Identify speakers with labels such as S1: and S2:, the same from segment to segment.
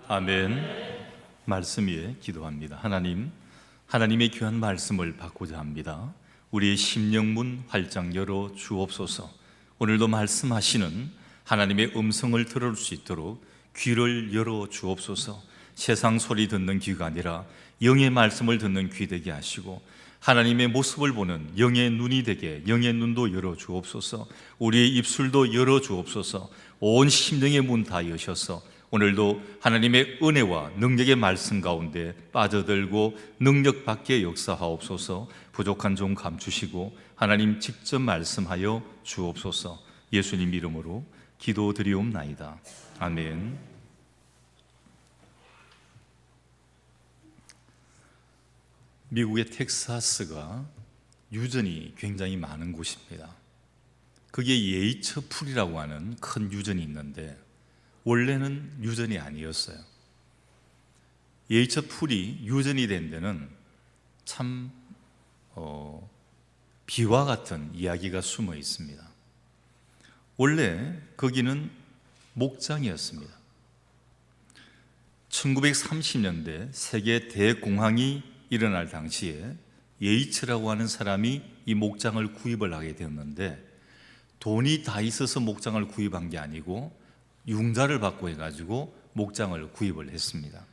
S1: 아멘. 말씀 위에 기도합니다. 하나님, 하나님의 귀한 말씀을 받고자 합니다. 우리의 심령문 활짝 열어 주옵소서. 오늘도 말씀하시는 하나님의 음성을 들을 수 있도록 귀를 열어 주옵소서. 세상 소리 듣는 귀가 아니라 영의 말씀을 듣는 귀 되게 하시고, 하나님의 모습을 보는 영의 눈이 되게 영의 눈도 열어 주옵소서. 우리의 입술도 열어 주옵소서. 온 심령의 문 다 여셔서 오늘도 하나님의 은혜와 능력의 말씀 가운데 빠져들고 능력 받게 역사하옵소서. 부족한 종 감추시고 하나님 직접 말씀하여 주옵소서. 예수님 이름으로 기도드리옵나이다. 아멘. 미국의 텍사스가 유전이 굉장히 많은 곳입니다. 그게 예이처 풀이라고 하는 큰 유전이 있는데 원래는 유전이 아니었어요. 예이처 풀이 유전이 된 데는 참 비와 같은 이야기가 숨어 있습니다. 원래 거기는 목장이었습니다. 1930년대 세계 대공황이 일어날 당시에 예이처라고 하는 사람이 이 목장을 구입을 하게 되었는데, 돈이 다 있어서 목장을 구입한 게 아니고 융자를 받고 해가지고 목장을 구입을 했습니다.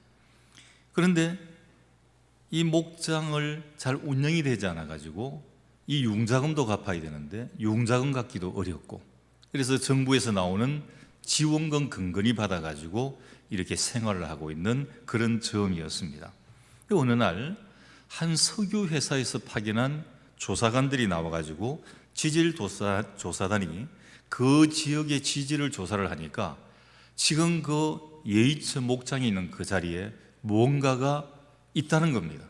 S1: 그런데 이 목장을 잘 운영이 되지 않아가지고 이 융자금도 갚아야 되는데 융자금 갚기도 어렵고, 그래서 정부에서 나오는 지원금 근근히 받아가지고 이렇게 생활을 하고 있는 그런 점이었습니다. 어느 날 한 석유 회사에서 파견한 조사관들이 나와가지고 지질 조사단이 그 지역의 지질을 조사를 하니까 지금 그 예이처 목장이 있는 그 자리에 무언가가 있다는 겁니다.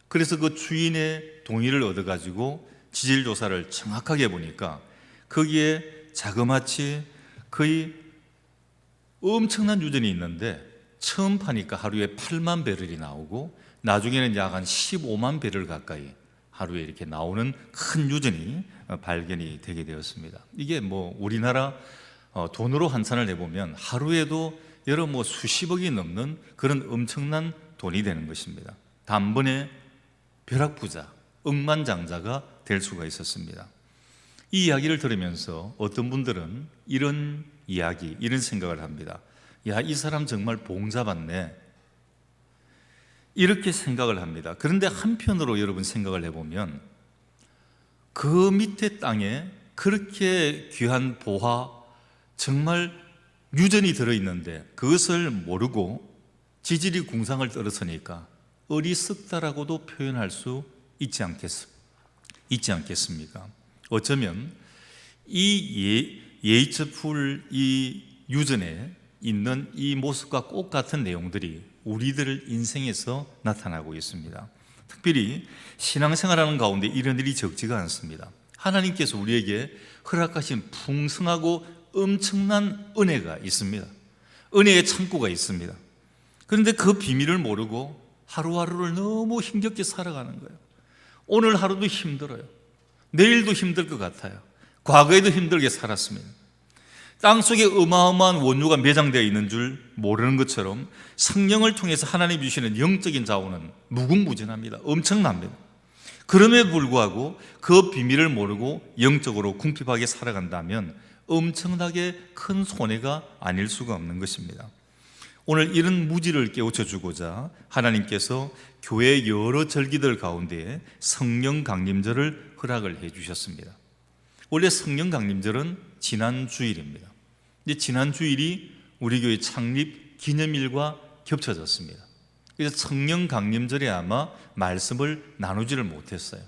S1: 그래서 그 주인의 동의를 얻어가지고 지질 조사를 정확하게 보니까 거기에 자그마치 거의 엄청난 유전이 있는데, 처음 파니까 하루에 8만 배럴이 나오고 나중에는 약 한 15만 배럴 가까이 하루에 이렇게 나오는 큰 유전이 발견이 되게 되었습니다. 이게 우리나라 돈으로 환산을 해보면 하루에도 여러 수십억이 넘는 그런 엄청난 돈이 되는 것입니다. 단번에 벼락부자, 억만장자가 될 수가 있었습니다. 이 이야기를 들으면서 어떤 분들은 이런 이야기, 이런 생각을 합니다. 야, 이 사람 정말 봉잡았네, 이렇게 생각을 합니다. 그런데 한편으로 여러분 생각을 해보면 그 밑에 땅에 그렇게 귀한 보화, 정말 유전이 들어있는데 그것을 모르고 지질이 궁상을 떨어서니까 어리석다라고도 표현할 수 있지 않겠습니까? 어쩌면 이 예이처 풀 이 유전에 있는 이 모습과 꼭 같은 내용들이 우리들 인생에서 나타나고 있습니다. 특별히 신앙생활하는 가운데 이런 일이 적지가 않습니다. 하나님께서 우리에게 허락하신 풍성하고 엄청난 은혜가 있습니다. 은혜의 창고가 있습니다. 그런데 그 비밀을 모르고 하루하루를 너무 힘겹게 살아가는 거예요. 오늘 하루도 힘들어요. 내일도 힘들 것 같아요. 과거에도 힘들게 살았습니다. 땅속에 어마어마한 원유가 매장되어 있는 줄 모르는 것처럼 성령을 통해서 하나님 주시는 영적인 자원은 무궁무진합니다. 엄청납니다. 그럼에도 불구하고 그 비밀을 모르고 영적으로 궁핍하게 살아간다면 엄청나게 큰 손해가 아닐 수가 없는 것입니다. 오늘 이런 무지를 깨우쳐 주고자 하나님께서 교회 여러 절기들 가운데 성령 강림절을 허락을 해 주셨습니다. 원래 성령 강림절은 지난 주일입니다. 이제 지난 주일이 우리 교회 창립 기념일과 겹쳐졌습니다. 그래서 성령 강림절에 아마 말씀을 나누지를 못했어요.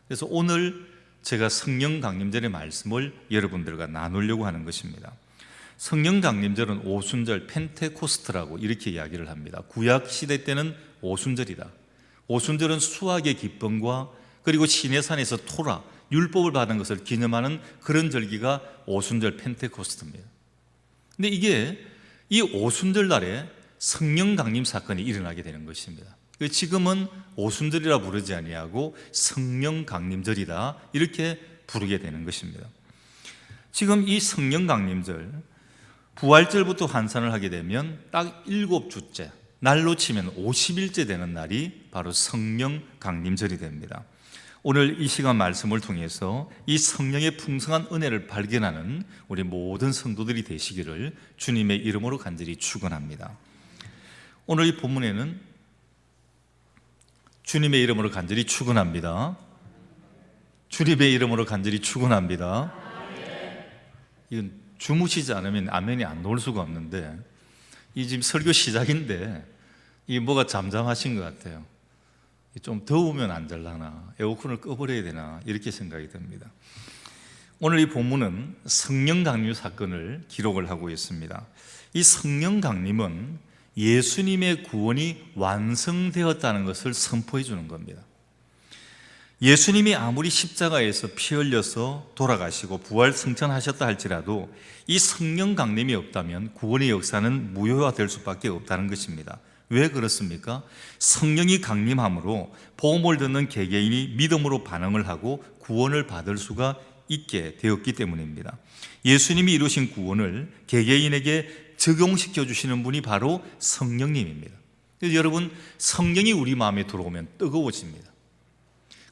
S1: 그래서 오늘 제가 성령 강림절의 말씀을 여러분들과 나누려고 하는 것입니다. 성령 강림절은 오순절, 펜테코스트라고 이렇게 이야기를 합니다. 구약 시대 때는 오순절이다. 오순절은 수학의 기쁨과 그리고 시내산에서 토라, 율법을 받은 것을 기념하는 그런 절기가 오순절 펜테코스트입니다. 근데 이게 이 오순절 날에 성령 강림 사건이 일어나게 되는 것입니다. 지금은 오순절이라 부르지 아니하고 성령 강림절이다 이렇게 부르게 되는 것입니다. 지금 이 성령 강림절 부활절부터 환산을 하게 되면 딱 7주째, 날로 치면 50일째 되는 날이 바로 성령 강림절이 됩니다. 오늘 이 시간 말씀을 통해서 이 성령의 풍성한 은혜를 발견하는 우리 모든 성도들이 되시기를 주님의 이름으로 간절히 축원합니다. 오늘 이 본문에는 주님의 이름으로 간절히 축원합니다. 주님의 이름으로 간절히 축원합니다. 이건 주무시지 않으면 아멘이 안 나올 수가 없는데, 이 지금 설교 시작인데 이게 뭐가 잠잠하신 것 같아요. 좀 더우면 안 잘라나, 에어컨을 꺼버려야 되나, 이렇게 생각이 듭니다. 오늘 이 본문은 성령 강림 사건을 기록을 하고 있습니다. 이 성령 강림은 예수님의 구원이 완성되었다는 것을 선포해 주는 겁니다. 예수님이 아무리 십자가에서 피 흘려서 돌아가시고 부활 승천하셨다 할지라도 이 성령 강림이 없다면 구원의 역사는 무효화될 수밖에 없다는 것입니다. 왜 그렇습니까? 성령이 강림함으로 복음을 듣는 개개인이 믿음으로 반응을 하고 구원을 받을 수가 있게 되었기 때문입니다. 예수님이 이루신 구원을 개개인에게 적용시켜 주시는 분이 바로 성령님입니다. 그래서 여러분, 성령이 우리 마음에 들어오면 뜨거워집니다.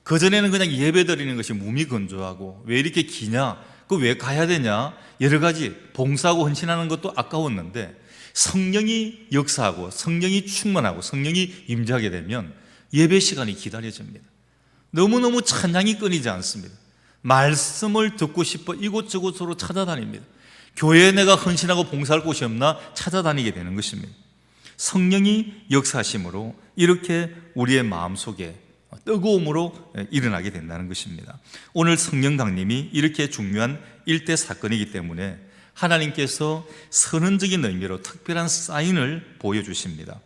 S1: 그전에는 그냥 예배 드리는 것이 몸이 건조하고 왜 이렇게 기냐, 그 왜 가야 되냐, 여러 가지 봉사하고 헌신하는 것도 아까웠는데, 성령이 역사하고 성령이 충만하고 성령이 임재하게 되면 예배 시간이 기다려집니다. 너무너무 찬양이 끊이지 않습니다. 말씀을 듣고 싶어 이곳저곳으로 찾아다닙니다. 교회에 내가 헌신하고 봉사할 곳이 없나 찾아다니게 되는 것입니다. 성령이 역사하심으로 이렇게 우리의 마음속에 뜨거움으로 일어나게 된다는 것입니다. 오늘 성령 강림이 이렇게 중요한 일대 사건이기 때문에 하나님께서 선언적인 의미로 특별한 사인을 보여주십니다.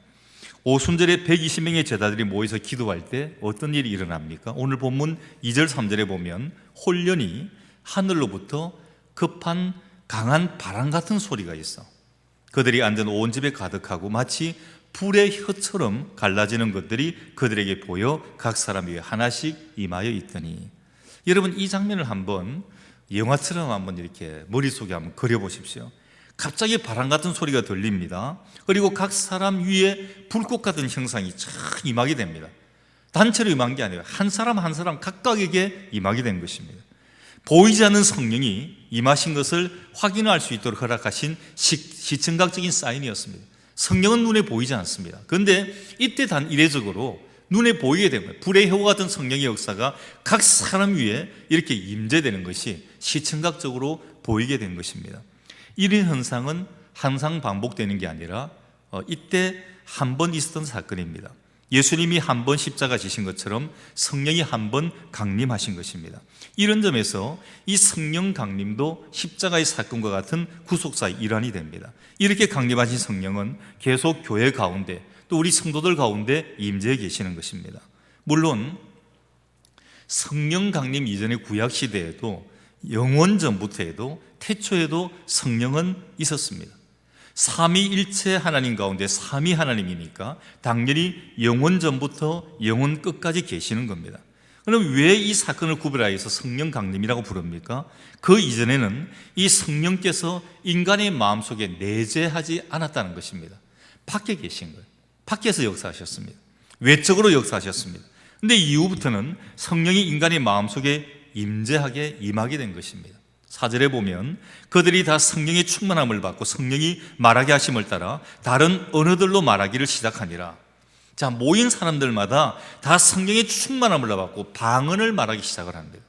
S1: 오순절에 120명의 제자들이 모여서 기도할 때 어떤 일이 일어납니까? 오늘 본문 2절 3절에 보면 홀련히 하늘로부터 급한 강한 바람 같은 소리가 있어 그들이 앉은 온 집에 가득하고 마치 불의 혀처럼 갈라지는 것들이 그들에게 보여 각 사람 위에 하나씩 임하여 있더니, 여러분 이 장면을 한번 영화처럼 한번 이렇게 머릿속에 한번 그려보십시오. 갑자기 바람 같은 소리가 들립니다. 그리고 각 사람 위에 불꽃 같은 형상이 쫙 임하게 됩니다. 단체로 임한 게 아니라 한 사람 한 사람 각각에게 임하게 된 것입니다. 보이지 않는 성령이 임하신 것을 확인할 수 있도록 허락하신 시청각적인 사인이었습니다. 성령은 눈에 보이지 않습니다. 그런데 이때 단 이례적으로 눈에 보이게 되면 불의 혀와 같은 성령의 역사가 각 사람 위에 이렇게 임재되는 것이 시청각적으로 보이게 된 것입니다. 이런 현상은 항상 반복되는 게 아니라 이때 한 번 있었던 사건입니다. 예수님이 한 번 십자가 지신 것처럼 성령이 한 번 강림하신 것입니다. 이런 점에서 이 성령 강림도 십자가의 사건과 같은 구속사의 일환이 됩니다. 이렇게 강림하신 성령은 계속 교회 가운데 또 우리 성도들 가운데 임재해 계시는 것입니다. 물론 성령 강림 이전의 구약 시대에도 영원 전부터에도 태초에도 성령은 있었습니다. 삼위일체 하나님 가운데 삼위 하나님이니까 당연히 영원 전부터 영원 끝까지 계시는 겁니다. 그럼 왜 이 사건을 구별하여서 성령 강림이라고 부릅니까? 그 이전에는 이 성령께서 인간의 마음속에 내재하지 않았다는 것입니다. 밖에 계신 거예요. 밖에서 역사하셨습니다. 외적으로 역사하셨습니다. 그런데 이후부터는 성령이 인간의 마음속에 임재하게 임하게 된 것입니다. 4절에 보면 그들이 다 성령의 충만함을 받고 성령이 말하게 하심을 따라 다른 언어들로 말하기를 시작하니라. 자, 모인 사람들마다 다 성령의 충만함을 받고 방언을 말하기 시작을 합니다.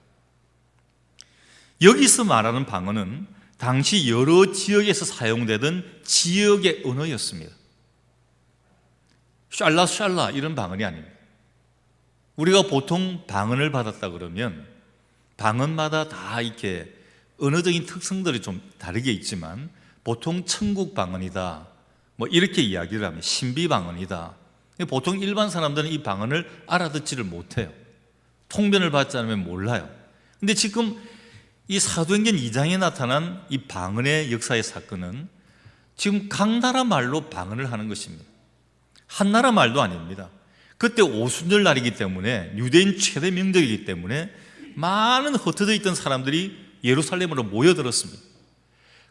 S1: 여기서 말하는 방언은 당시 여러 지역에서 사용되던 지역의 언어였습니다. 샬라 이런 방언이 아닙니다. 우리가 보통 방언을 받았다 그러면 방언마다 다 이렇게 언어적인 특성들이 좀 다르게 있지만 보통 천국 방언이다 뭐 이렇게 이야기를 하면 신비 방언이다. 보통 일반 사람들은 이 방언을 알아듣지를 못해요. 통변을 받지 않으면 몰라요. 근데 지금 이 사도행전 2장에 나타난 이 방언의 역사의 사건은 지금 각 나라 말로 방언을 하는 것입니다. 한 나라 말도 아닙니다. 그때 오순절 날이기 때문에 유대인 최대 명절이기 때문에 많은 흩어져 있던 사람들이 예루살렘으로 모여들었습니다.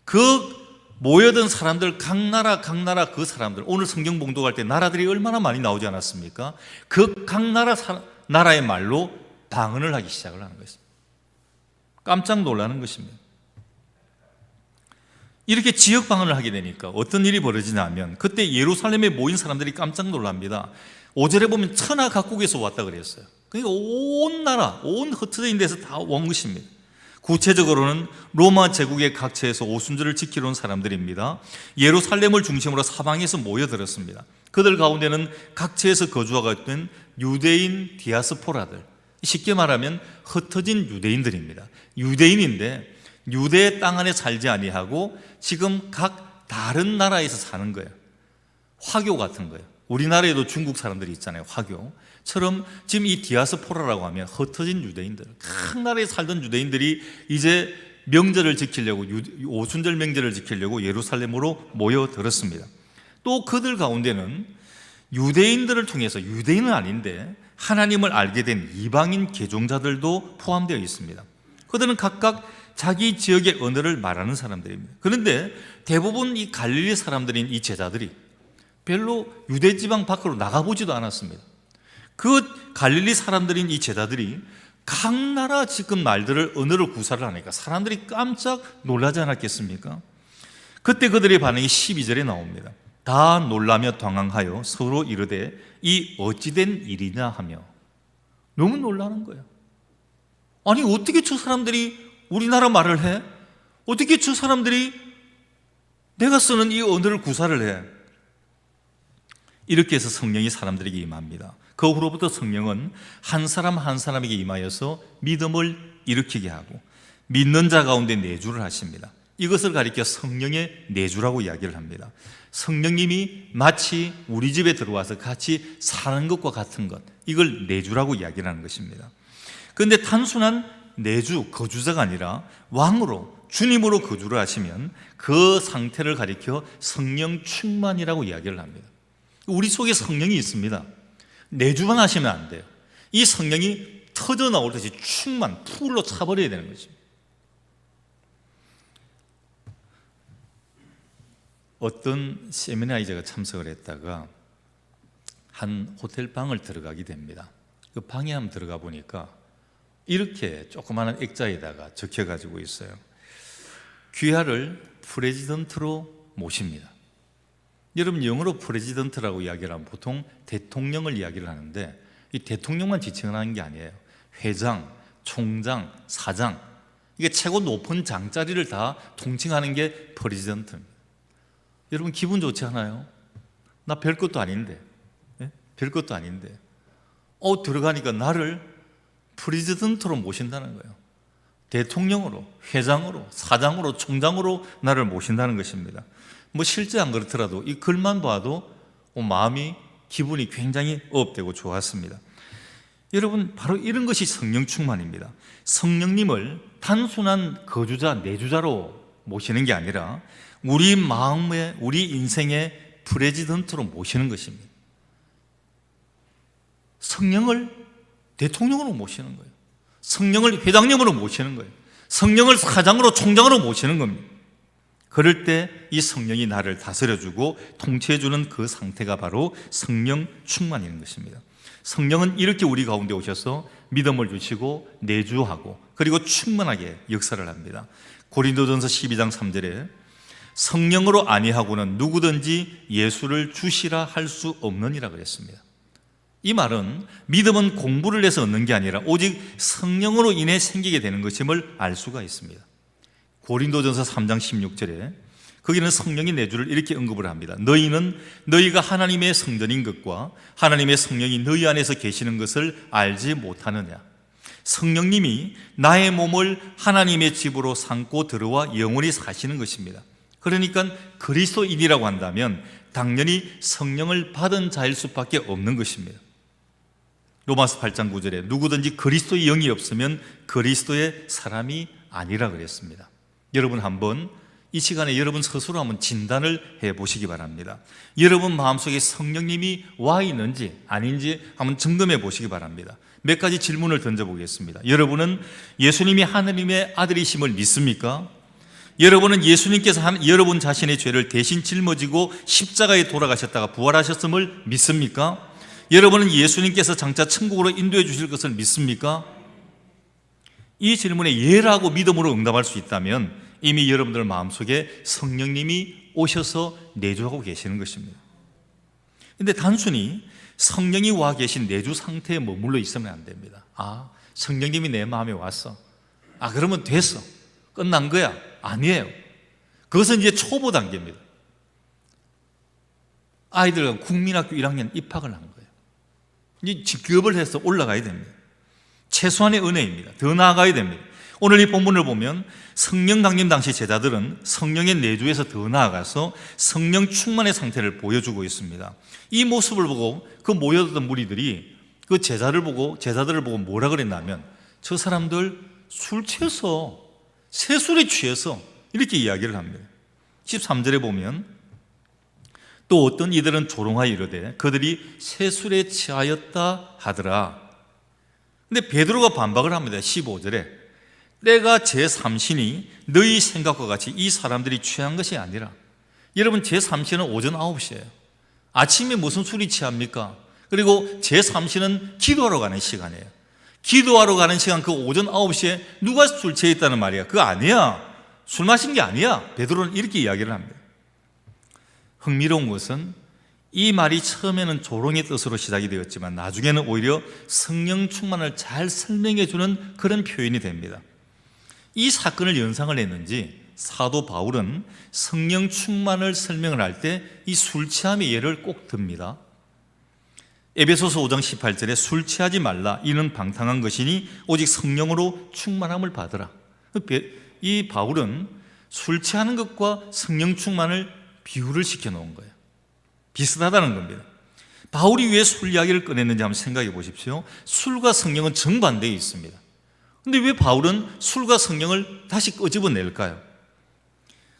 S1: 그 모여든 사람들, 각 나라 그 사람들, 오늘 성경 봉독할 때 나라들이 얼마나 많이 나오지 않았습니까? 그 각 나라의 말로 방언을 하기 시작을 하는 것입니다. 깜짝 놀라는 것입니다. 이렇게 지역 방언을 하게 되니까 어떤 일이 벌어지냐면, 그때 예루살렘에 모인 사람들이 깜짝 놀랍니다. 5절에 보면 천하 각국에서 왔다 그랬어요. 그러니까 온 나라, 온 흩어진 데서 다 온 것입니다. 구체적으로는 로마 제국의 각처에서 오순절을 지키러 온 사람들입니다. 예루살렘을 중심으로 사방에서 모여들었습니다. 그들 가운데는 각처에서 거주하고 있던 유대인 디아스포라들, 쉽게 말하면 흩어진 유대인들입니다. 유대인인데 유대의 땅 안에 살지 아니하고 지금 각 다른 나라에서 사는 거예요. 화교 같은 거예요. 우리나라에도 중국 사람들이 있잖아요. 화교처럼 지금 이 디아스포라라고 하면 흩어진 유대인들, 각 나라에 살던 유대인들이 이제 명절을 지키려고, 오순절 명절을 지키려고 예루살렘으로 모여들었습니다. 또 그들 가운데는 유대인들을 통해서, 유대인은 아닌데 하나님을 알게 된 이방인 개종자들도 포함되어 있습니다. 그들은 각각 자기 지역의 언어를 말하는 사람들입니다. 그런데 대부분 이 갈릴리 사람들인 이 제자들이 별로 유대 지방 밖으로 나가보지도 않았습니다. 그 갈릴리 사람들인 이 제자들이 각 나라 지금 말들을, 언어를 구사를 하니까 사람들이 깜짝 놀라지 않았겠습니까? 그때 그들의 반응이 12절에 나옵니다. 다 놀라며 당황하여 서로 이르되 이 어찌된 일이냐 하며. 너무 놀라는 거예요. 아니, 어떻게 저 사람들이 우리나라 말을 해? 어떻게 저 사람들이 내가 쓰는 이 언어를 구사를 해? 이렇게 해서 성령이 사람들에게 임합니다. 그 후로부터 성령은 한 사람 한 사람에게 임하여서 믿음을 일으키게 하고 믿는 자 가운데 내주를 하십니다. 이것을 가리켜 성령의 내주라고 이야기를 합니다. 성령님이 마치 우리 집에 들어와서 같이 사는 것과 같은 것, 이걸 내주라고 이야기를 하는 것입니다. 그런데 단순한 내주, 거주자가 아니라 왕으로, 주님으로 거주를 하시면 그 상태를 가리켜 성령 충만이라고 이야기를 합니다. 우리 속에 성령이 있습니다. 내주만 하시면 안 돼요. 이 성령이 터져 나올 듯이 충만, 풀로 차버려야 되는 거죠. 어떤 세미나에 제가 참석을 했다가 한 호텔 방을 들어가게 됩니다. 그 방에 한번 들어가 보니까 이렇게 조그마한 액자에다가 적혀가지고 있어요. 귀하를 프레지던트로 모십니다. 여러분, 영어로 프레지던트라고 이야기를 하면 보통 대통령을 이야기를 하는데, 이 대통령만 지칭을 하는 게 아니에요. 회장, 총장, 사장, 이게 최고 높은 장자리를 다 통칭하는 게 프레지던트입니다. 여러분, 기분 좋지 않아요? 나 별것도 아닌데, 별것도 아닌데 들어가니까 나를 프레지던트로 모신다는 거예요. 대통령으로, 회장으로, 사장으로, 총장으로 나를 모신다는 것입니다. 뭐 실제 안 그렇더라도 이 글만 봐도 마음이, 기분이 굉장히 업되고 좋았습니다. 여러분, 바로 이런 것이 성령 충만입니다. 성령님을 단순한 거주자, 내주자로 모시는 게 아니라 우리 마음에, 우리 인생의 프레지던트로 모시는 것입니다. 성령을 대통령으로 모시는 거예요. 성령을 회장님으로 모시는 거예요. 성령을 사장으로, 총장으로 모시는 겁니다. 그럴 때 이 성령이 나를 다스려주고 통치해주는 그 상태가 바로 성령 충만인 것입니다. 성령은 이렇게 우리 가운데 오셔서 믿음을 주시고 내주하고 그리고 충만하게 역사를 합니다. 고린도전서 12장 3절에 성령으로 아니하고는 누구든지 예수를 주시라 할 수 없느니라 그랬습니다. 이 말은 믿음은 공부를 해서 얻는 게 아니라 오직 성령으로 인해 생기게 되는 것임을 알 수가 있습니다. 고린도전서 3장 16절에 거기는 성령의 내주를 이렇게 언급을 합니다. 너희는 너희가 하나님의 성전인 것과 하나님의 성령이 너희 안에서 계시는 것을 알지 못하느냐. 성령님이 나의 몸을 하나님의 집으로 삼고 들어와 영원히 사시는 것입니다. 그러니까 그리스도인이라고 한다면 당연히 성령을 받은 자일 수밖에 없는 것입니다. 로마서 8장 9절에 누구든지 그리스도의 영이 없으면 그리스도의 사람이 아니라 그랬습니다. 여러분, 한번 이 시간에 여러분 스스로 한번 진단을 해보시기 바랍니다. 여러분 마음속에 성령님이 와 있는지 아닌지 한번 점검해 보시기 바랍니다. 몇 가지 질문을 던져보겠습니다. 여러분은 예수님이 하나님의 아들이심을 믿습니까? 여러분은 예수님께서 여러분 자신의 죄를 대신 짊어지고 십자가에 돌아가셨다가 부활하셨음을 믿습니까? 여러분은 예수님께서 장차 천국으로 인도해 주실 것을 믿습니까? 이 질문에 예라고 믿음으로 응답할 수 있다면 이미 여러분들 마음속에 성령님이 오셔서 내주하고 계시는 것입니다. 그런데 단순히 성령이 와 계신 내주 상태에 머물러 있으면 안 됩니다. 성령님이 내 마음에 왔어. 그러면 됐어. 끝난 거야. 아니에요. 그것은 이제 초보 단계입니다. 아이들과 국민학교 1학년 입학을 한 거예요. 이제 직급을 해서 올라가야 됩니다. 최소한의 은혜입니다. 더 나아가야 됩니다. 오늘 이 본문을 보면 성령 강림 당시 제자들은 성령의 내주에서 더 나아가서 성령 충만의 상태를 보여주고 있습니다. 이 모습을 보고 그 모여있던 무리들이 그 제자들을 보고 뭐라 그랬냐면 저 사람들 술 취해서 새술에 취해서 이렇게 이야기를 합니다. 13절에 보면 또 어떤 이들은 조롱하여 이르되 그들이 새술에 취하였다 하더라. 근데 베드로가 반박을 합니다. 15절에 때가 제3신이 너희 생각과 같이 이 사람들이 취한 것이 아니라, 여러분 제3신은 오전 9시예요. 아침에 무슨 술이 취합니까? 그리고 제3신은 기도하러 가는 시간이에요. 기도하러 가는 시간 그 오전 9시에 누가 술 취했다는 말이야? 그거 아니야. 술 마신 게 아니야. 베드로는 이렇게 이야기를 합니다. 흥미로운 것은 이 말이 처음에는 조롱의 뜻으로 시작이 되었지만 나중에는 오히려 성령 충만을 잘 설명해 주는 그런 표현이 됩니다. 이 사건을 연상을 했는지 사도 바울은 성령 충만을 설명을 할 때 이 술 취함의 예를 꼭 듭니다. 에베소서 5장 18절에 술 취하지 말라 이는 방탕한 것이니 오직 성령으로 충만함을 받으라. 이 바울은 술 취하는 것과 성령 충만을 비유를 시켜놓은 거예요. 비슷하다는 겁니다. 바울이 왜 술 이야기를 꺼냈는지 한번 생각해 보십시오. 술과 성령은 정반대에 있습니다. 그런데 왜 바울은 술과 성령을 다시 끄집어낼까요?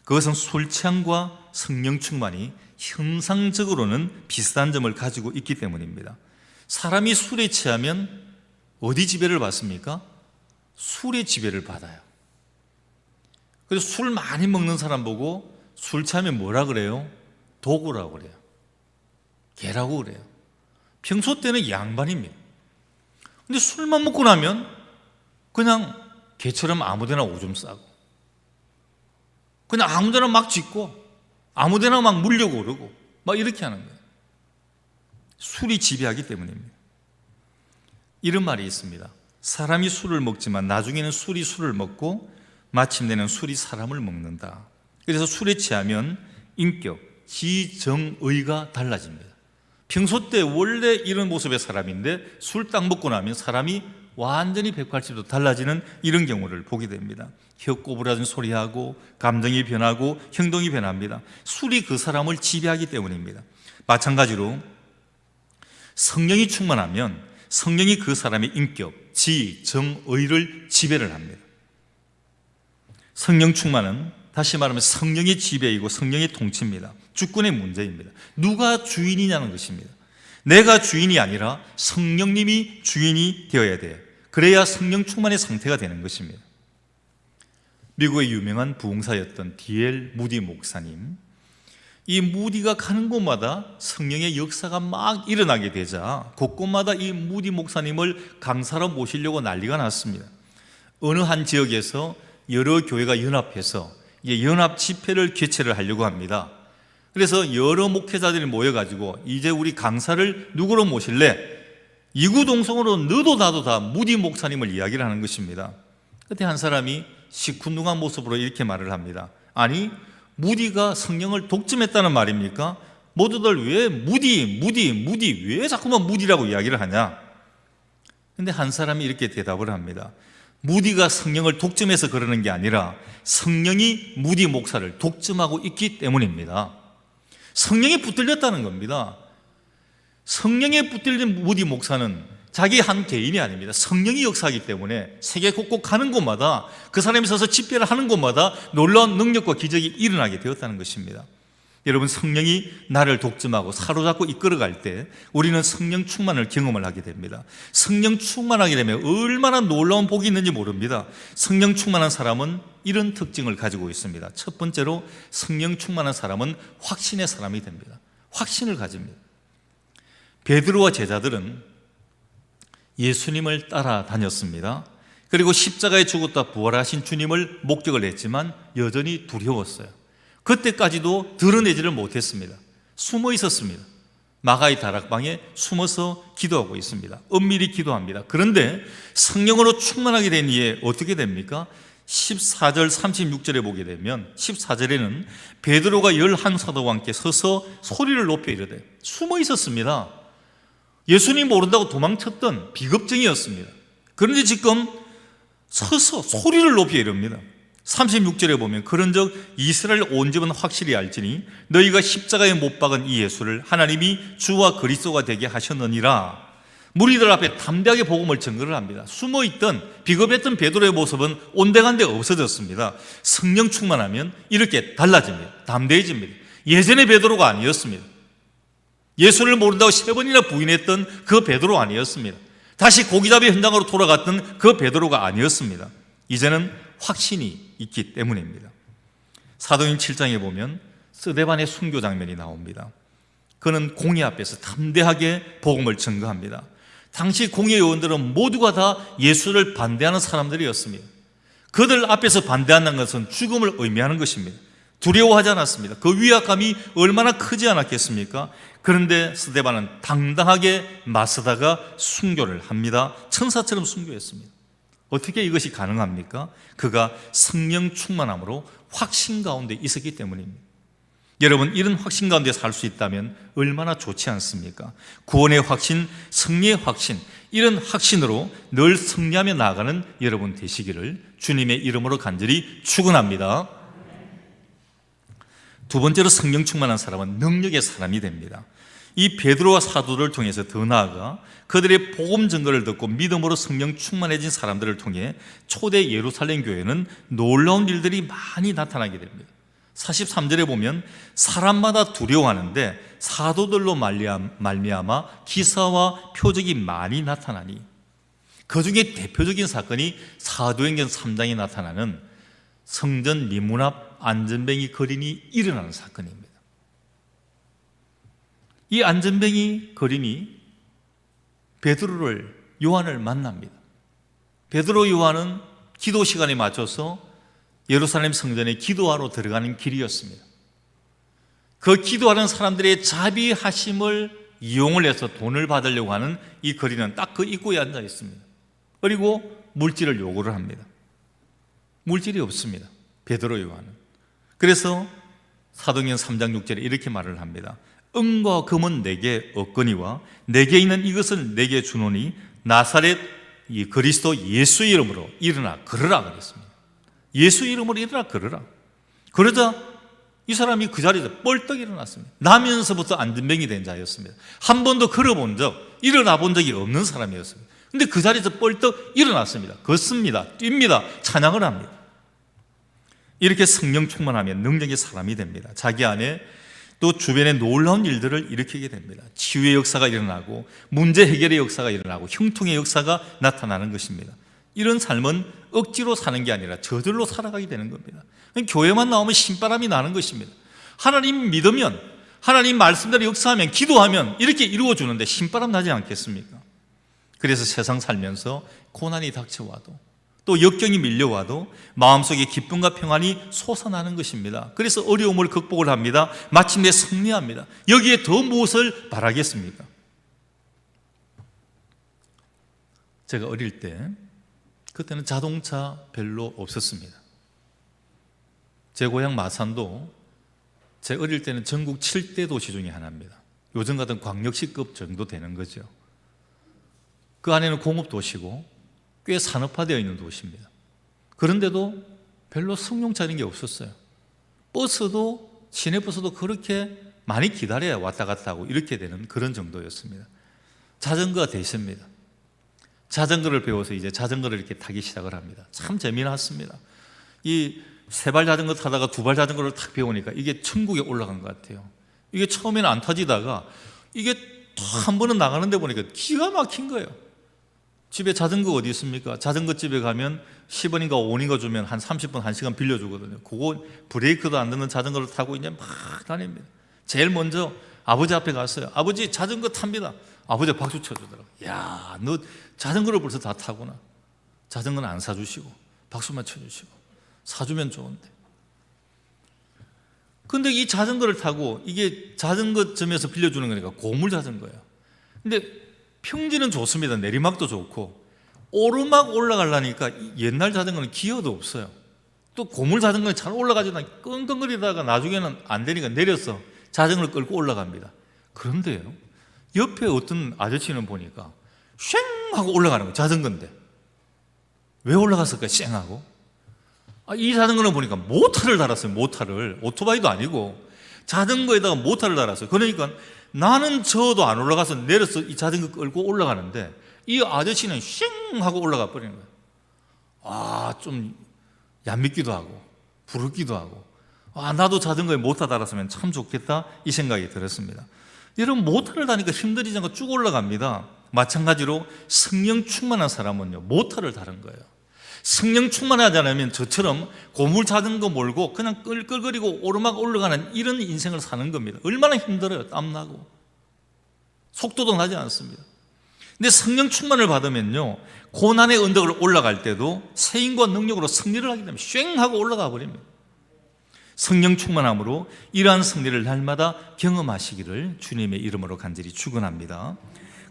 S1: 그것은 술 취함과 성령 충만이 형상적으로는 비슷한 점을 가지고 있기 때문입니다. 사람이 술에 취하면 어디 지배를 받습니까? 술의 지배를 받아요. 그래서 술 많이 먹는 사람 보고 술 취하면 뭐라 그래요? 도구라고 그래요. 개라고 그래요. 평소 때는 양반입니다. 근데 술만 먹고 나면 그냥 개처럼 아무데나 오줌 싸고 그냥 아무데나 막 짖고 아무데나 막 물려고 그러고 막 이렇게 하는 거예요. 술이 지배하기 때문입니다. 이런 말이 있습니다. 사람이 술을 먹지만 나중에는 술이 술을 먹고 마침내는 술이 사람을 먹는다. 그래서 술에 취하면 인격, 지정의가 달라집니다. 평소 때 원래 이런 모습의 사람인데 술 딱 먹고 나면 사람이 완전히 180도 달라지는 이런 경우를 보게 됩니다. 혀 꼬부라진 소리하고 감정이 변하고 행동이 변합니다. 술이 그 사람을 지배하기 때문입니다. 마찬가지로 성령이 충만하면 성령이 그 사람의 인격, 지, 정, 의를 지배를 합니다. 성령 충만은 다시 말하면 성령의 지배이고 성령의 통치입니다. 주권의 문제입니다. 누가 주인이냐는 것입니다. 내가 주인이 아니라 성령님이 주인이 되어야 돼요. 그래야 성령 충만의 상태가 되는 것입니다. 미국의 유명한 부흥사였던 D.L. 무디 목사님, 이 무디가 가는 곳마다 성령의 역사가 막 일어나게 되자 곳곳마다 이 무디 목사님을 강사로 모시려고 난리가 났습니다. 어느 한 지역에서 여러 교회가 연합해서 연합 집회를 개최를 하려고 합니다. 그래서 여러 목회자들이 모여가지고 이제 우리 강사를 누구로 모실래? 이구동성으로 너도 나도 다 무디 목사님을 이야기를 하는 것입니다. 그때 한 사람이 시큰둥한 모습으로 이렇게 말을 합니다. 아니, 무디가 성령을 독점했다는 말입니까? 모두들 왜 무디 왜 자꾸만 무디라고 이야기를 하냐? 근데 한 사람이 이렇게 대답을 합니다. 무디가 성령을 독점해서 그러는 게 아니라 성령이 무디 목사를 독점하고 있기 때문입니다. 성령에 붙들렸다는 겁니다. 성령에 붙들린 무디 목사는 자기 한 개인이 아닙니다. 성령이 역사하기 때문에 세계 곳곳 가는 곳마다 그 사람이 서서 집회를 하는 곳마다 놀라운 능력과 기적이 일어나게 되었다는 것입니다. 여러분, 성령이 나를 독점하고 사로잡고 이끌어갈 때 우리는 성령 충만을 경험을 하게 됩니다. 성령 충만하게 되면 얼마나 놀라운 복이 있는지 모릅니다. 성령 충만한 사람은 이런 특징을 가지고 있습니다. 첫 번째로, 성령 충만한 사람은 확신의 사람이 됩니다. 확신을 가집니다. 베드로와 제자들은 예수님을 따라다녔습니다. 그리고 십자가에 죽었다 부활하신 주님을 목격을 했지만 여전히 두려웠어요. 그때까지도 드러내지를 못했습니다. 숨어 있었습니다. 마가의 다락방에 숨어서 기도하고 있습니다. 은밀히 기도합니다. 그런데 성령으로 충만하게 된 이에 어떻게 됩니까? 14절 36절에 보게 되면, 14절에는 베드로가 11사도와 함께 서서 소리를 높여 이르되, 숨어 있었습니다. 예수님 모른다고 도망쳤던 비겁증이었습니다. 그런데 지금 서서 소리를 높여 이릅니다. 36절에 보면, 그런즉 이스라엘 온 집은 확실히 알지니 너희가 십자가에 못 박은 이 예수를 하나님이 주와 그리스도가 되게 하셨느니라. 무리들 앞에 담대하게 복음을 증거를 합니다. 숨어있던 비겁했던 베드로의 모습은 온데간데 없어졌습니다. 성령 충만하면 이렇게 달라집니다. 담대해집니다. 예전의 베드로가 아니었습니다. 예수를 모른다고 3번이나 부인했던 그 베드로 아니었습니다. 다시 고기잡이 현장으로 돌아갔던 그 베드로가 아니었습니다. 이제는 확신이 있기 때문입니다. 사도행 7장에 보면 스데반의 순교 장면이 나옵니다. 그는 공회 앞에서 담대하게 복음을 증거합니다. 당시 공회 요원들은 모두가 다 예수를 반대하는 사람들이었습니다. 그들 앞에서 반대한다는 것은 죽음을 의미하는 것입니다. 두려워하지 않았습니다. 그 위압감이 얼마나 크지 않았겠습니까? 그런데 스데반은 당당하게 맞서다가 순교를 합니다. 천사처럼 순교했습니다. 어떻게 이것이 가능합니까? 그가 성령 충만함으로 확신 가운데 있었기 때문입니다. 여러분, 이런 확신 가운데 살 수 있다면 얼마나 좋지 않습니까? 구원의 확신, 승리의 확신, 이런 확신으로 늘 승리하며 나아가는 여러분 되시기를 주님의 이름으로 간절히 축원합니다. 두 번째로, 성령 충만한 사람은 능력의 사람이 됩니다. 이 베드로와 사도를 통해서 더 나아가 그들의 복음 증거를 듣고 믿음으로 성령 충만해진 사람들을 통해 초대 예루살렘 교회는 놀라운 일들이 많이 나타나게 됩니다. 43절에 보면 사람마다 두려워하는데 사도들로 말미암아 기사와 표적이 많이 나타나니, 그 중에 대표적인 사건이 사도행전 3장에 나타나는 성전 미문 앞 안전뱅이 거린이 일어나는 사건입니다. 이 안전뱅이 거린이 베드로를, 요한을 만납니다. 베드로, 요한은 기도 시간에 맞춰서 예루살렘 성전에 기도하러 들어가는 길이었습니다. 그 기도하는 사람들의 자비하심을 이용을 해서 돈을 받으려고 하는 이 거린은 딱 그 입구에 앉아 있습니다. 그리고 물질을 요구를 합니다. 물질이 없습니다, 베드로, 요한은. 그래서 사도행전 3장 6절에 이렇게 말을 합니다. 은과 금은 내게 없거니와 내게 있는 이것을 내게 주노니 나사렛 이 그리스도 예수의 이름으로 일어나 걸으라 그랬습니다. 예수 이름으로 일어나 걸으라. 그러자 이 사람이 그 자리에서 뻘떡 일어났습니다. 나면서부터 안전뱅이 된 자였습니다. 한 번도 걸어본 적, 일어나 본 적이 없는 사람이었습니다. 근데 그 자리에서 뻘떡 일어났습니다. 걷습니다. 뜁니다. 찬양을 합니다. 이렇게 성령 충만하면 능력의 사람이 됩니다. 자기 안에 또 주변에 놀라운 일들을 일으키게 됩니다. 치유의 역사가 일어나고 문제 해결의 역사가 일어나고 형통의 역사가 나타나는 것입니다. 이런 삶은 억지로 사는 게 아니라 저절로 살아가게 되는 겁니다. 교회만 나오면 신바람이 나는 것입니다. 하나님 믿으면, 하나님 말씀대로 역사하면, 기도하면 이렇게 이루어주는데 신바람 나지 않겠습니까? 그래서 세상 살면서 고난이 닥쳐와도 또 역경이 밀려와도 마음속에 기쁨과 평안이 솟아나는 것입니다. 그래서 어려움을 극복을 합니다. 마침내 승리합니다. 여기에 더 무엇을 바라겠습니까? 제가 어릴 때, 그때는 자동차 별로 없었습니다. 제 고향 마산도 제 어릴 때는 전국 7대 도시 중에 하나입니다. 요즘 같은 광역시급 정도 되는 거죠. 그 안에는 공업도시고 꽤 산업화되어 있는 도시입니다. 그런데도 별로 승용차라는 게 없었어요. 버스도, 시내버스도 그렇게 많이 기다려야 왔다 갔다 하고 이렇게 되는 그런 정도였습니다. 자전거가 대세입니다. 자전거를 배워서 이제 자전거를 이렇게 타기 시작을 합니다. 참 재미났습니다. 이 세발 자전거 타다가 두발 자전거를 탁 배우니까 이게 천국에 올라간 것 같아요. 이게 처음에는 안 타지다가 이게 한 번은 나가는데 보니까 기가 막힌 거예요. 집에 자전거 어디 있습니까? 자전거 집에 가면 10원인가 5원인가 주면 한 30분, 1시간 빌려주거든요. 그거 브레이크도 안 드는 자전거를 타고 이제 막 다닙니다. 제일 먼저 아버지 앞에 갔어요. 아버지 자전거 탑니다. 아버지 박수 쳐주더라고요. 야, 너 자전거를 벌써 다 타구나. 자전거는 안 사주시고 박수만 쳐주시고 사주면 좋은데. 근데 이 자전거를 타고 이게 자전거점에서 빌려주는 거니까 고물 자전거예요. 근데 평지는 좋습니다. 내리막도 좋고 오르막 올라가려니까 옛날 자전거는 기어도 없어요. 또 고물 자전거는 잘 올라가지도 않고 끙끙거리다가 나중에는 안 되니까 내려서 자전거를 끌고 올라갑니다. 그런데요, 옆에 어떤 아저씨는 보니까 쉥 하고 올라가는 거예요. 자전거인데 왜 올라갔을까요? 쉥 하고. 이 자전거는 보니까 모터를 달았어요. 모터를. 오토바이도 아니고 자전거에다가 모터를 달았어요. 그러니까 나는 저도 안 올라가서 내려서 이 자전거 끌고 올라가는데 이 아저씨는 쉥 하고 올라가 버리는 거예요. 좀 얄밉기도 하고 부럽기도 하고 나도 자전거에 모터 달았으면 참 좋겠다 이 생각이 들었습니다. 여러분, 모터를 다니까 힘들이지 않고 쭉 올라갑니다. 마찬가지로 성령 충만한 사람은요, 모터를 다른 거예요. 성령 충만하지 않으면 저처럼 고물 자전거 몰고 그냥 끌끌거리고 오르막 올라가는 이런 인생을 사는 겁니다. 얼마나 힘들어요. 땀나고 속도도 나지 않습니다. 근데 성령 충만을 받으면요, 고난의 언덕을 올라갈 때도 세임과 능력으로 승리를 하기 때문에 쉥 하고 올라가 버립니다. 성령 충만함으로 이러한 승리를 날마다 경험하시기를 주님의 이름으로 간절히 축원합니다.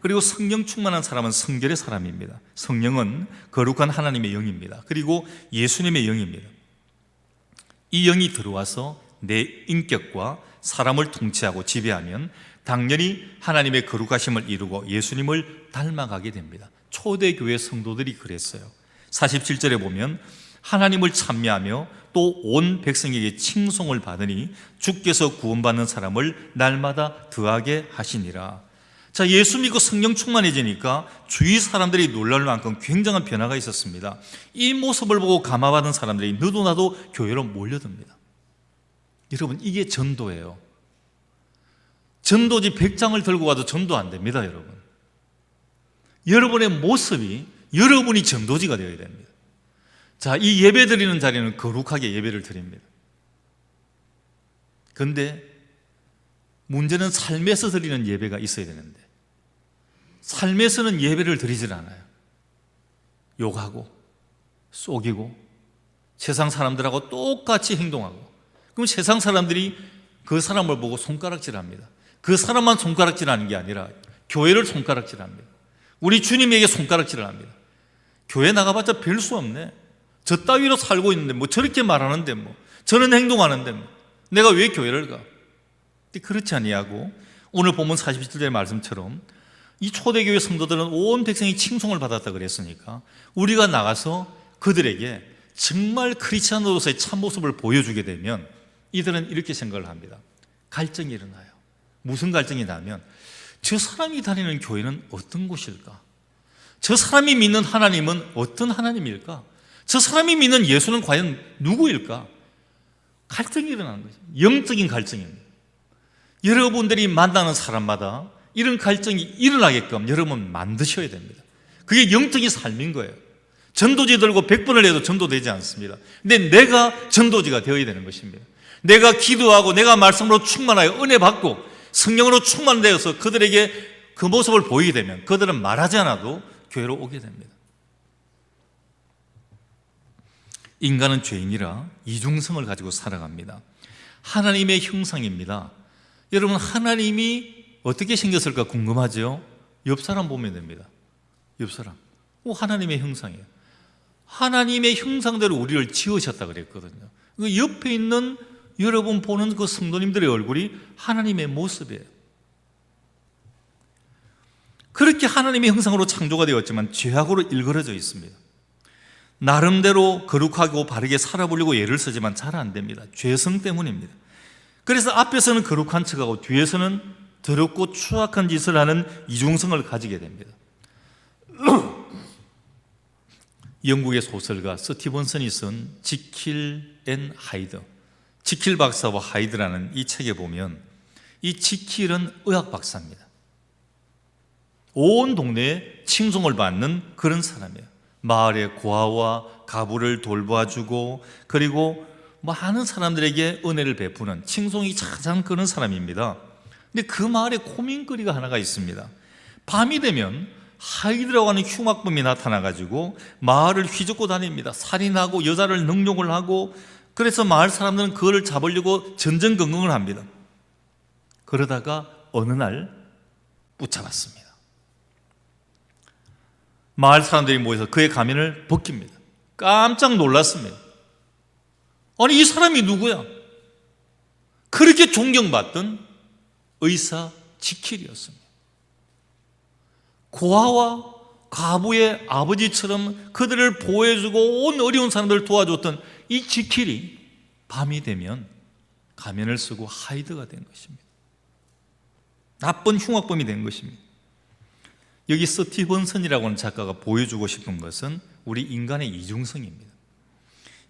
S1: 그리고 성령 충만한 사람은 성결의 사람입니다. 성령은 거룩한 하나님의 영입니다. 그리고 예수님의 영입니다. 이 영이 들어와서 내 인격과 사람을 통치하고 지배하면 당연히 하나님의 거룩하심을 이루고 예수님을 닮아가게 됩니다. 초대교회 성도들이 그랬어요. 47절에 보면 하나님을 찬미하며 또 온 백성에게 칭송을 받으니 주께서 구원받는 사람을 날마다 더하게 하시니라. 자, 예수 믿고 성령 충만해지니까 주위 사람들이 놀랄 만큼 굉장한 변화가 있었습니다. 이 모습을 보고 감화받은 사람들이 너도 나도 교회로 몰려듭니다. 여러분, 이게 전도예요. 전도지 100장을 들고 가도 전도 안 됩니다, 여러분. 여러분의 모습이 여러분이 전도지가 되어야 됩니다. 자, 이 예배 드리는 자리는 거룩하게 예배를 드립니다. 그런데 문제는 삶에서 드리는 예배가 있어야 되는데 삶에서는 예배를 드리질 않아요. 욕하고 속이고 세상 사람들하고 똑같이 행동하고, 그럼 세상 사람들이 그 사람을 보고 손가락질합니다. 그 사람만 손가락질하는 게 아니라 교회를 손가락질합니다. 우리 주님에게 손가락질을 합니다. 교회 나가봤자 별 수 없네. 저 따위로 살고 있는데 뭐 저렇게 말하는데 뭐 저런 행동하는데 뭐 내가 왜 교회를 가? 그렇지 아니하고 오늘 본문 47절의 말씀처럼 이 초대교회 성도들은 온 백성이 칭송을 받았다 그랬으니까 우리가 나가서 그들에게 정말 크리스찬으로서의 참모습을 보여주게 되면 이들은 이렇게 생각을 합니다. 갈증이 일어나요. 무슨 갈증이 나면 저 사람이 다니는 교회는 어떤 곳일까? 저 사람이 믿는 하나님은 어떤 하나님일까? 저 사람이 믿는 예수는 과연 누구일까? 갈증이 일어나는 거죠. 영적인 갈증입니다. 여러분들이 만나는 사람마다 이런 갈증이 일어나게끔 여러분 만드셔야 됩니다. 그게 영적인 삶인 거예요. 전도지 들고 100번을 해도 전도되지 않습니다. 근데 내가 전도지가 되어야 되는 것입니다. 내가 기도하고 내가 말씀으로 충만하여 은혜 받고 성령으로 충만되어서 그들에게 그 모습을 보이게 되면 그들은 말하지 않아도 교회로 오게 됩니다. 인간은 죄인이라 이중성을 가지고 살아갑니다. 하나님의 형상입니다. 여러분, 하나님이 어떻게 생겼을까 궁금하죠? 옆 사람 보면 됩니다. 옆 사람. 하나님의 형상이에요. 하나님의 형상대로 우리를 지으셨다 그랬거든요. 그 옆에 있는 여러분 보는 그 성도님들의 얼굴이 하나님의 모습이에요. 그렇게 하나님의 형상으로 창조가 되었지만 죄악으로 일그러져 있습니다. 나름대로 거룩하고 바르게 살아보려고 애를 쓰지만 잘 안 됩니다. 죄성 때문입니다. 그래서 앞에서는 거룩한 척하고 뒤에서는 더럽고 추악한 짓을 하는 이중성을 가지게 됩니다. 영국의 소설가 스티븐슨이 쓴 지킬 앤 하이드, 지킬 박사와 하이드라는 이 책에 보면 이 지킬은 의학 박사입니다. 온 동네에 칭송을 받는 그런 사람이에요. 마을의 고아와 가부를 돌봐주고 그리고 많은 사람들에게 은혜를 베푸는 칭송이 가장 그런 사람입니다. 근데 그 마을에 고민거리가 하나가 있습니다. 밤이 되면 하이드라고 하는 흉악범이 나타나가지고 마을을 휘젓고 다닙니다. 살인하고 여자를 능욕을 하고, 그래서 마을 사람들은 그를 잡으려고 전전긍긍을 합니다. 그러다가 어느 날 붙잡았습니다. 마을 사람들이 모여서 그의 가면을 벗깁니다. 깜짝 놀랐습니다. 아니, 이 사람이 누구야? 그렇게 존경받던 의사 지킬이었습니다. 고아와 가부의 아버지처럼 그들을 보호해주고 온 어려운 사람들을 도와줬던 이 지킬이 밤이 되면 가면을 쓰고 하이드가 된 것입니다. 나쁜 흉악범이 된 것입니다. 여기 스티븐슨이라고 하는 작가가 보여주고 싶은 것은 우리 인간의 이중성입니다.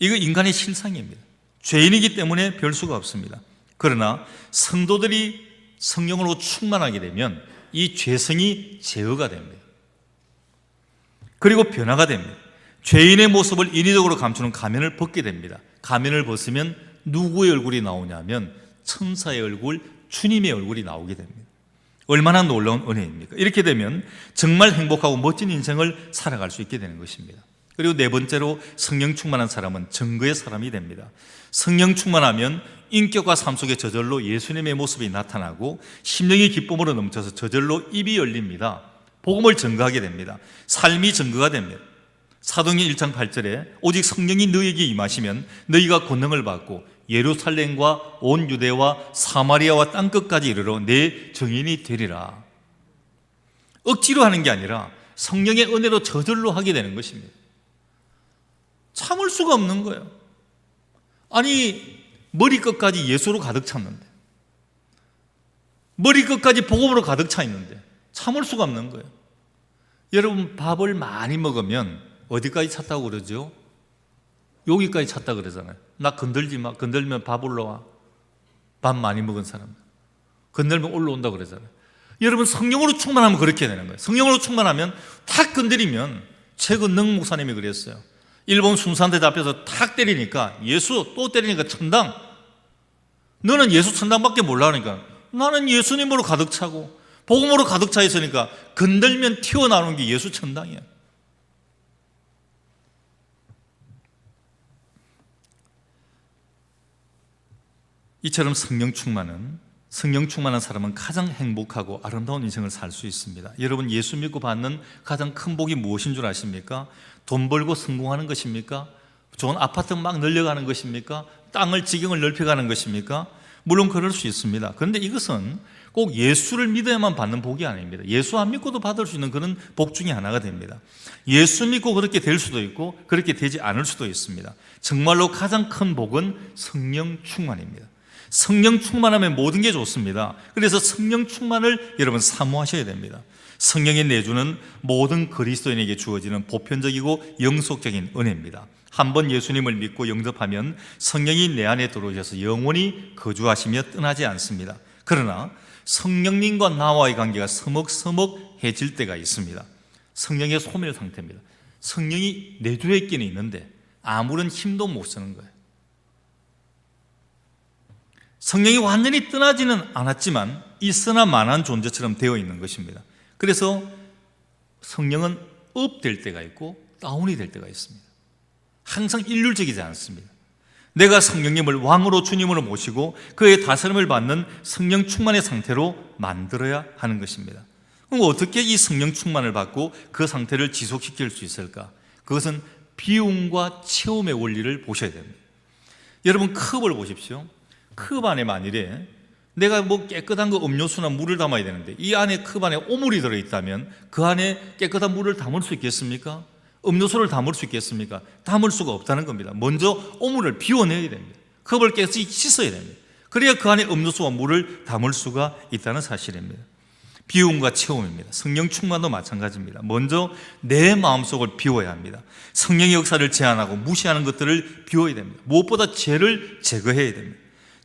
S1: 이거 인간의 실상입니다. 죄인이기 때문에 별 수가 없습니다. 그러나 성도들이 성령으로 충만하게 되면 이 죄성이 제어가 됩니다. 그리고 변화가 됩니다. 죄인의 모습을 인위적으로 감추는 가면을 벗게 됩니다. 가면을 벗으면 누구의 얼굴이 나오냐면 천사의 얼굴, 주님의 얼굴이 나오게 됩니다. 얼마나 놀라운 은혜입니까? 이렇게 되면 정말 행복하고 멋진 인생을 살아갈 수 있게 되는 것입니다. 그리고 네 번째로 성령 충만한 사람은 증거의 사람이 됩니다. 성령 충만하면 인격과 삶 속에 저절로 예수님의 모습이 나타나고 심령이 기쁨으로 넘쳐서 저절로 입이 열립니다. 복음을 증거하게 됩니다. 삶이 증거가 됩니다. 사도행전 1장 8절에 오직 성령이 너희에게 임하시면 너희가 권능을 받고 예루살렘과 온 유대와 사마리아와 땅끝까지 이르러 내 증인이 되리라. 억지로 하는 게 아니라 성령의 은혜로 저절로 하게 되는 것입니다. 참을 수가 없는 거예요. 아니, 머리끝까지 예수로 가득 찼는데, 머리끝까지 복음으로 가득 차 있는데 참을 수가 없는 거예요. 여러분, 밥을 많이 먹으면 어디까지 찼다고 그러죠? 여기까지 찼다 그러잖아요. 나 건들지 마. 건들면 밥 올라와. 밥 많이 먹은 사람 건들면 올라온다 그러잖아요. 여러분, 성령으로 충만하면 그렇게 되는 거예요. 성령으로 충만하면 탁 건드리면, 최근 능 목사님이 그랬어요. 일본 순산대 잡혀서 탁 때리니까, 예수 또 때리니까 천당. 너는 예수 천당밖에 몰라 하니까 나는 예수님으로 가득 차고 복음으로 가득 차 있으니까 건들면 튀어나오는 게 예수 천당이야. 이처럼 성령 충만한 사람은 가장 행복하고 아름다운 인생을 살 수 있습니다. 여러분, 예수 믿고 받는 가장 큰 복이 무엇인 줄 아십니까? 돈 벌고 성공하는 것입니까? 좋은 아파트 막 늘려가는 것입니까? 땅을 지경을 넓혀가는 것입니까? 물론 그럴 수 있습니다. 그런데 이것은 꼭 예수를 믿어야만 받는 복이 아닙니다. 예수 안 믿고도 받을 수 있는 그런 복 중에 하나가 됩니다. 예수 믿고 그렇게 될 수도 있고 그렇게 되지 않을 수도 있습니다. 정말로 가장 큰 복은 성령 충만입니다. 성령 충만하면 모든 게 좋습니다. 그래서 성령 충만을 여러분 사모하셔야 됩니다. 성령이 내주는 모든 그리스도인에게 주어지는 보편적이고 영속적인 은혜입니다. 한번 예수님을 믿고 영접하면 성령이 내 안에 들어오셔서 영원히 거주하시며 떠나지 않습니다. 그러나 성령님과 나와의 관계가 서먹서먹해질 때가 있습니다. 성령의 소멸 상태입니다. 성령이 내주에 있기는 있는데 아무런 힘도 못 쓰는 거예요. 성령이 완전히 떠나지는 않았지만 있으나 마나한 존재처럼 되어 있는 것입니다. 그래서 성령은 업 될 때가 있고 다운이 될 때가 있습니다. 항상 일률적이지 않습니다. 내가 성령님을 왕으로 주님으로 모시고 그의 다스림을 받는 성령 충만의 상태로 만들어야 하는 것입니다. 그럼 어떻게 이 성령 충만을 받고 그 상태를 지속시킬 수 있을까? 그것은 비움과 체험의 원리를 보셔야 됩니다. 여러분, 컵을 보십시오. 컵 안에 만일에 내가 뭐 깨끗한 거 음료수나 물을 담아야 되는데 이 안에 컵 안에 오물이 들어있다면 그 안에 깨끗한 물을 담을 수 있겠습니까? 음료수를 담을 수 있겠습니까? 담을 수가 없다는 겁니다. 먼저 오물을 비워내야 됩니다. 컵을 깨끗이 씻어야 됩니다. 그래야 그 안에 음료수와 물을 담을 수가 있다는 사실입니다. 비움과 체험입니다. 성령 충만도 마찬가지입니다. 먼저 내 마음속을 비워야 합니다. 성령의 역사를 제한하고 무시하는 것들을 비워야 됩니다. 무엇보다 죄를 제거해야 됩니다.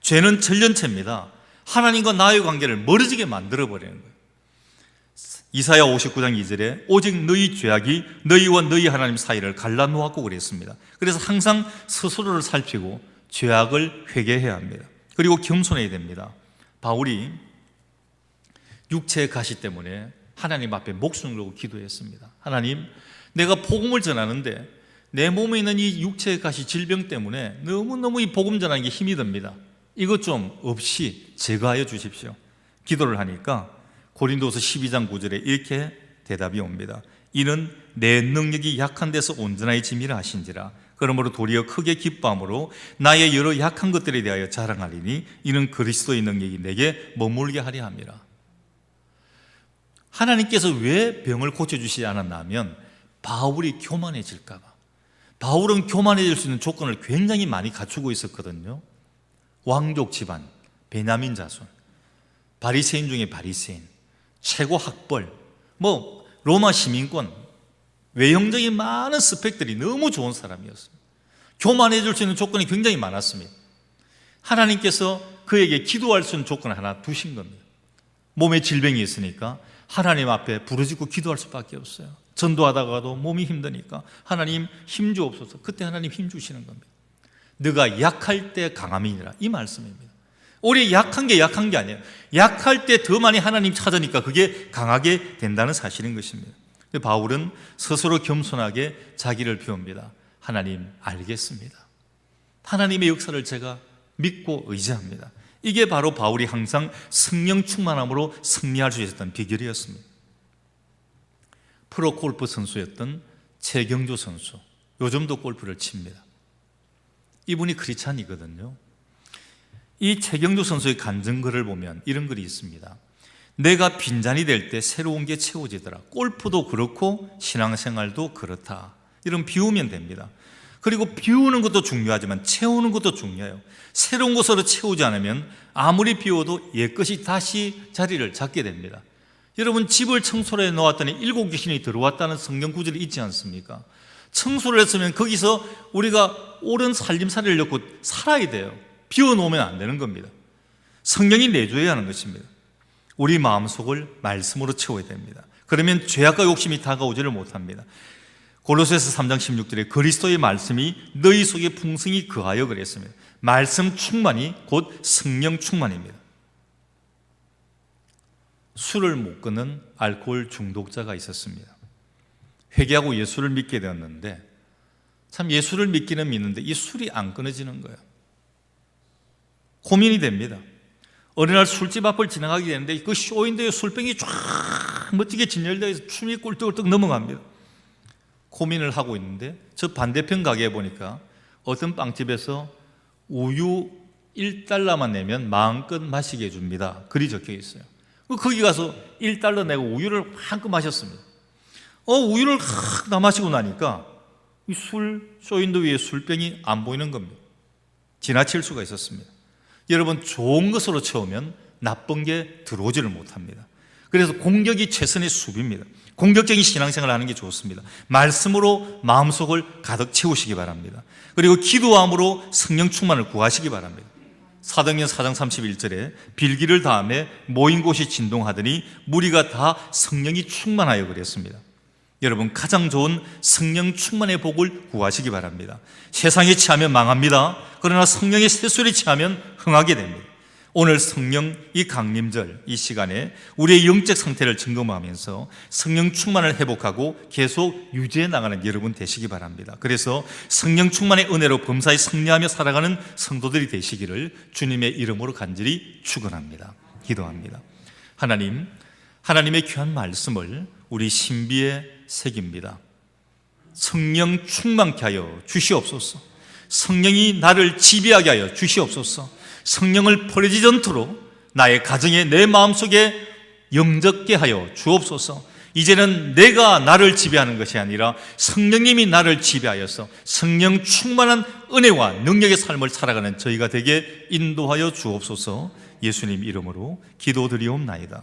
S1: 죄는 전련체입니다. 하나님과 나의 관계를 멀어지게 만들어버리는 거예요. 이사야 59장 2절에 오직 너희 죄악이 너희와 너희 하나님 사이를 갈라놓았고 그랬습니다. 그래서 항상 스스로를 살피고 죄악을 회개해야 합니다. 그리고 겸손해야 됩니다. 바울이 육체의 가시 때문에 하나님 앞에 목숨을 걸고 기도했습니다. 하나님, 내가 복음을 전하는데 내 몸에 있는 이 육체의 가시 질병 때문에 너무너무 이 복음 전하는 게 힘이 듭니다. 이것 좀 없이 제거하여 주십시오. 기도를 하니까 고린도서 12장 9절에 이렇게 대답이 옵니다. 이는 내 능력이 약한 데서 온전하게 짐이라 하신지라. 그러므로 도리어 크게 기뻐함으로 나의 여러 약한 것들에 대하여 자랑하리니 이는 그리스도의 능력이 내게 머물게 하려 함이라. 하나님께서 왜 병을 고쳐주시지 않았나 하면 바울이 교만해질까 봐. 바울은 교만해질 수 있는 조건을 굉장히 많이 갖추고 있었거든요. 왕족 집안, 베냐민 자손, 바리새인 중에 바리새인, 최고 학벌, 로마 시민권, 외형적인 많은 스펙들이 너무 좋은 사람이었습니다. 교만해질 수 있는 조건이 굉장히 많았습니다. 하나님께서 그에게 기도할 수 있는 조건을 하나 두신 겁니다. 몸에 질병이 있으니까 하나님 앞에 부르짖고 기도할 수밖에 없어요. 전도하다가도 몸이 힘드니까 하나님 힘 주옵소서. 그때 하나님 힘 주시는 겁니다. 너가 약할 때 강함이니라, 이 말씀입니다. 우리 약한 게 아니에요. 약할 때 더 많이 하나님 찾으니까 그게 강하게 된다는 사실인 것입니다. 바울은 스스로 겸손하게 자기를 비웁니다. 하나님, 알겠습니다. 하나님의 역사를 제가 믿고 의지합니다. 이게 바로 바울이 항상 성령 충만함으로 승리할 수 있었던 비결이었습니다. 프로골프 선수였던 최경주 선수, 요즘도 골프를 칩니다. 이분이 크리스찬이거든요. 이 최경주 선수의 간증글을 보면 이런 글이 있습니다. 내가 빈잔이 될 때 새로운 게 채워지더라. 골프도 그렇고 신앙생활도 그렇다. 이런 비우면 됩니다. 그리고 비우는 것도 중요하지만 채우는 것도 중요해요. 새로운 것으로 채우지 않으면 아무리 비워도 옛것이 다시 자리를 잡게 됩니다. 여러분, 집을 청소를 해놓았더니 7 귀신이 들어왔다는 성경 구절이 있지 않습니까? 청소를 했으면 거기서 우리가 옳은 살림살이를 넣고 살아야 돼요. 비워놓으면 안 되는 겁니다. 성령이 내줘야 하는 것입니다. 우리 마음속을 말씀으로 채워야 됩니다. 그러면 죄악과 욕심이 다가오지를 못합니다. 골로새서 3장 16절에 그리스도의 말씀이 너희 속에 풍성히 거하여 그랬습니다. 말씀 충만이 곧 성령 충만입니다. 술을 못 끊는 알코올 중독자가 있었습니다. 회개하고 예수를 믿게 되었는데 참 예수를 믿기는 믿는데 이 술이 안 끊어지는 거예요. 고민이 됩니다. 어느 날 술집 앞을 지나가게 되는데 그 쇼윈도에 술병이 쫙 멋지게 진열되어 있어서 춤이 꿀떡꿀떡 넘어갑니다. 고민을 하고 있는데 저 반대편 가게에 보니까 어떤 빵집에서 우유 1달러만 내면 마음껏 마시게 해줍니다. 글이 적혀 있어요. 거기 가서 1달러 내고 우유를 한껏 마셨습니다. 우유를 다 마시고 나니까 이 쇼윈도 위에 술병이 안 보이는 겁니다. 지나칠 수가 있었습니다. 여러분, 좋은 것으로 채우면 나쁜 게 들어오지를 못합니다. 그래서 공격이 최선의 수비입니다. 공격적인 신앙생활을 하는 게 좋습니다. 말씀으로 마음속을 가득 채우시기 바랍니다. 그리고 기도함으로 성령 충만을 구하시기 바랍니다. 사도행전 4장 31절에 빌기를 다음에 모인 곳이 진동하더니 무리가 다 성령이 충만하여 그랬습니다. 여러분, 가장 좋은 성령 충만의 복을 구하시기 바랍니다. 세상에 취하면 망합니다. 그러나 성령의 세술에 취하면 흥하게 됩니다. 오늘 성령 이 강림절 이 시간에 우리의 영적 상태를 점검하면서 성령 충만을 회복하고 계속 유지해 나가는 여러분 되시기 바랍니다. 그래서 성령 충만의 은혜로 범사에 승리하며 살아가는 성도들이 되시기를 주님의 이름으로 간절히 축원합니다. 기도합니다. 하나님, 하나님의 귀한 말씀을 우리 신비에 새깁니다. 성령 충만케 하여 주시옵소서. 성령이 나를 지배하게 하여 주시옵소서. 성령을 버리지 않도록 나의 가정에 내 마음속에 영접게 하여 주옵소서. 이제는 내가 나를 지배하는 것이 아니라 성령님이 나를 지배하여서 성령 충만한 은혜와 능력의 삶을 살아가는 저희가 되게 인도하여 주옵소서. 예수님 이름으로 기도드리옵나이다.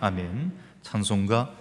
S1: 아멘. 찬송가